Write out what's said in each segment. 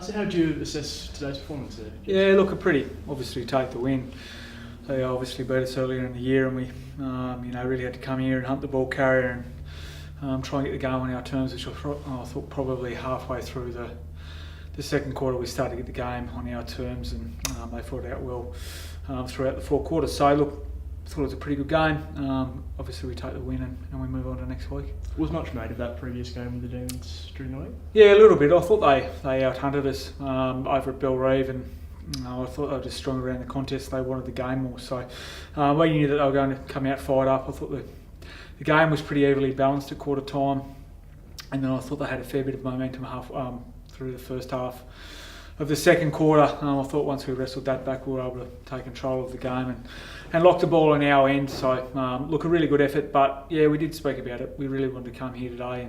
So how do you assess today's performance there? Yeah, look, obviously take the win. They obviously beat us earlier in the year, and we, really had to come here and hunt the ball carrier and try and get the game on our terms, which I thought probably halfway through the second quarter we started to get the game on our terms, and they fought out well throughout the four quarters. So look, I thought it was a pretty good game. Obviously we take the win and we move on to next week. Was much made of that previous game with the Demons during the week? Yeah, a little bit. I thought they out-hunted us over at Belrive, and I thought they were just strong around the contest. They wanted the game more. So we knew that they were going to come out fired up. I thought the game was pretty evenly balanced at quarter time, and then I thought they had a fair bit of momentum through the first half of the second quarter. I thought once we wrestled that back, we were able to take control of the game and lock the ball on our end. So look, a really good effort, but yeah, we did speak about it. We really wanted to come here today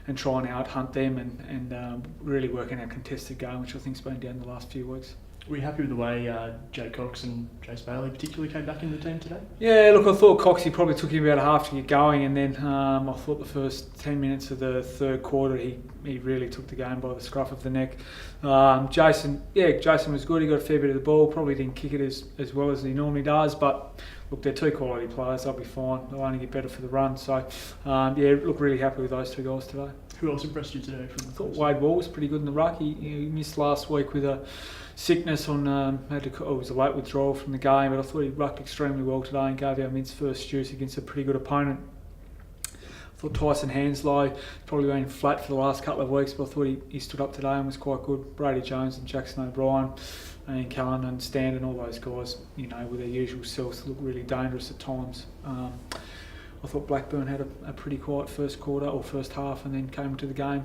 and try and out-hunt them and really work in our contested game, which I think's been down the last few weeks. Were you happy with the way Jake Cox and Chase Bailey particularly came back in the team today? Yeah, look, I thought Coxie probably took him about a half to get going, and then I thought the first 10 minutes of the third quarter he really took the game by the scruff of the neck. Jason was good. He got a fair bit of the ball, probably didn't kick it as well as he normally does, but look, they're two quality players. They'll be fine. They'll only get better for the run. So look, really happy with those two guys today. Who else impressed you today? I thought Wade Wall was pretty good in the ruck. He missed last week with a sickness on, it was a late withdrawal from the game, but I thought he rucked extremely well today and gave our mids first juice against a pretty good opponent. I thought Tyson Hanslow probably been flat for the last couple of weeks, but I thought he stood up today and was quite good. Brady Jones and Jackson O'Brien and Callan and Stan and all those guys, with their usual selves, look really dangerous at times. I thought Blackburn had a pretty quiet first quarter or first half and then came to the game.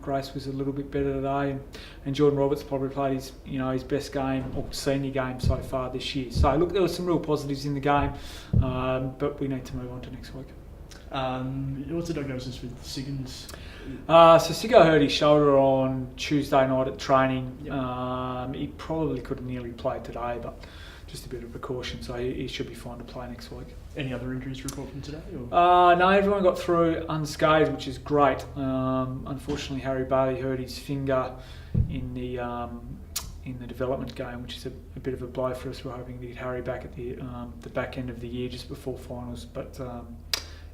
Grace was a little bit better today, and Jordan Roberts probably played his best game or senior game so far this year. So look, there were some real positives in the game, but we need to move on to next week. What's the diagnosis with Siggins? So Siggo hurt his shoulder on Tuesday night at training. Yep. He probably could have nearly played today, but just a bit of precaution, so he should be fine to play next week. Any other injuries to report from today? No, everyone got through unscathed, which is great. Unfortunately, Harry Bailey hurt his finger in the development game, which is a bit of a blow for us. We're hoping to get Harry back at the back end of the year, just before finals. But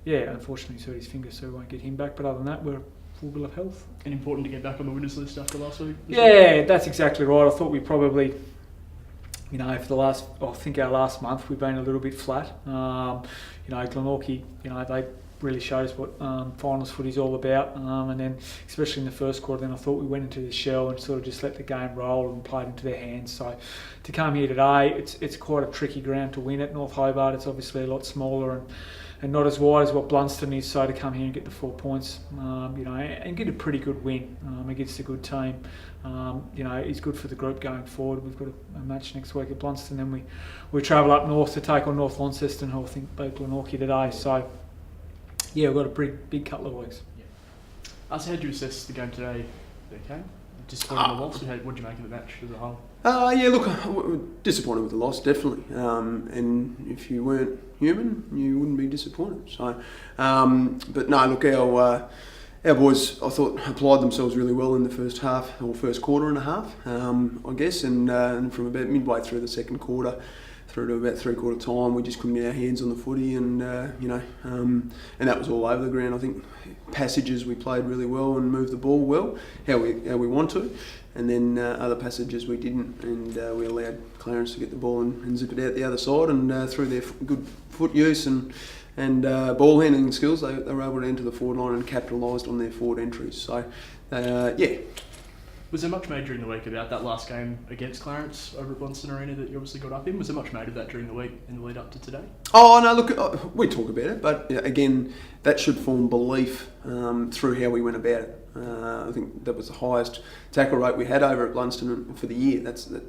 unfortunately, he's hurt his finger, so we won't get him back. But other than that, we're full bill of health. And important to get back on the winners list after last week? Yeah, that's exactly right. I thought we probably, for our last month, we've been a little bit flat. Glenorchy, they really showed us what finals footy's all about. And then, especially in the first quarter, then I thought we went into the shell and sort of just let the game roll and played into their hands. So to come here today, it's quite a tricky ground to win at. North Hobart, it's obviously a lot smaller and not as wide as what Blunston is. So to come here and get the 4 points, and get a pretty good win against a good team, is good for the group going forward. We've got a match next week at Blunston, then we travel up north to take on North Launceston, who I think beat Glenorchy today. So yeah, we've got a big couple of weeks. Yeah. So how do you assess the game today, okay? Disappointed with the loss? What did you make of the match as a whole? Disappointed with the loss, definitely. And if you weren't human, you wouldn't be disappointed. So, but no, look, our boys, I thought, applied themselves really well in the first half, or first quarter and a half, I guess, and from about midway through the second quarter, through to about 3/4 time, we just couldn't get our hands on the footy, and and that was all over the ground. I think passages we played really well and moved the ball well, how we want to, and then other passages we didn't, and we allowed Clarence to get the ball and zip it out the other side, and through their good foot use and ball handling skills, they were able to enter the forward line and capitalised on their forward entries. So, Was there much made during the week about that last game against Clarence over at Blunston Arena that you obviously got up in? Was there much made of that during the week in the lead up to today? Oh, no, look, we talk about it, but again, that should form belief through how we went about it. I think that was the highest tackle rate we had over at Blunston for the year. That's a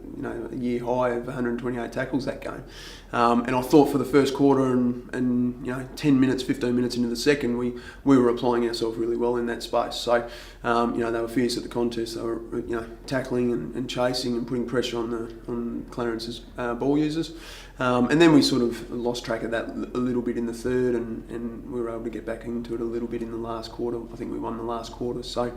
year high of 128 tackles that game. And I thought for the first quarter and 10 minutes, 15 minutes into the second, we were applying ourselves really well in that space. So they were fierce at the contest. They were tackling and chasing and putting pressure on Clarence's ball users. And then we sort of lost track of that a little bit in the third, and we were able to get back into it a little bit in the last quarter. I think we won the last quarter. So,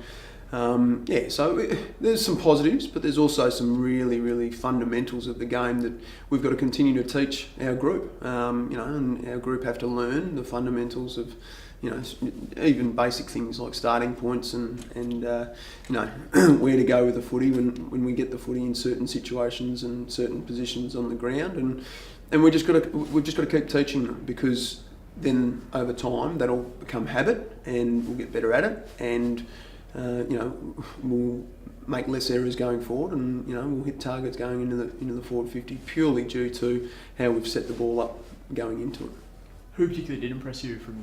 There's some positives, but there's also some really, really fundamentals of the game that we've got to continue to teach our group. And our group have to learn the fundamentals of, even basic things like starting points and where to go with the footy when we get the footy in certain situations and certain positions on the ground, and we've just got to keep teaching them, because then over time that'll become habit and we'll get better at it, and we'll make less errors going forward, and we'll hit targets going into the forward 50 purely due to how we've set the ball up going into it. Who particularly did impress you from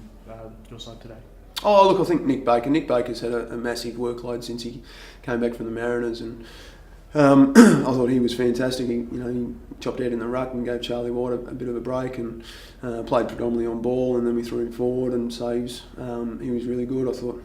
your side today? Oh, look, I think Nick Baker. Nick Baker's had a massive workload since he came back from the Mariners, and I thought he was fantastic. He chopped out in the ruck and gave Charlie White a bit of a break, and played predominantly on ball, and then we threw him forward, and so he was really good. I thought,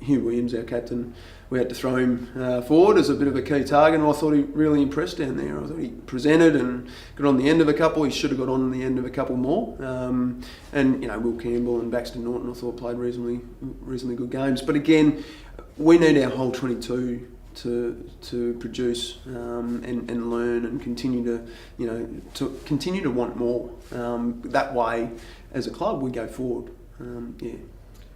Hugh Williams, our captain, we had to throw him forward as a bit of a key target, and I thought he really impressed down there. I thought he presented and got on the end of a couple. He should have got on the end of a couple more. Will Campbell and Baxter Norton, I thought, played reasonably good games. But again, we need our whole 22 to produce and learn and continue to want more. That way, as a club, we go forward.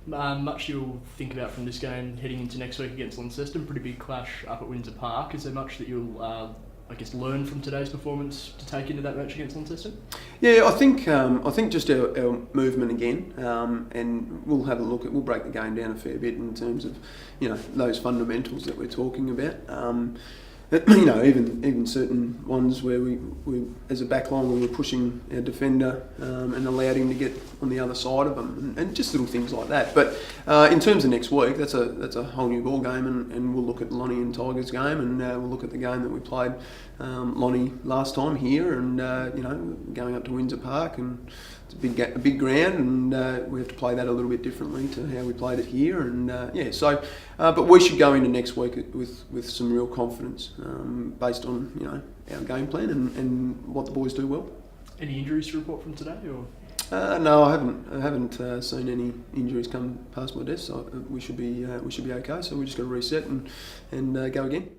Much you'll think about from this game heading into next week against Launceston. Pretty big clash up at Windsor Park. Is there much that you'll learn from today's performance to take into that match against Launceston? Yeah, I think just our movement again, and we'll have a look at. We'll break the game down a fair bit in terms of those fundamentals that we're talking about. Even certain ones where we as a backline, we were pushing our defender and allowed him to get on the other side of them, and just little things like that. But in terms of next week, that's a whole new ball game, and we'll look at Lonnie and Tigers game, and we'll look at the game that we played Lonnie last time here, and going up to Windsor Park, and it's a big ground, and we have to play that a little bit differently to how we played it here, and but we should go into next week with some real confidence based on our game plan and what the boys do well. Any injuries to report from today, or? No, I haven't seen any injuries come past my desk. So we should be okay. So we just got to reset and go again.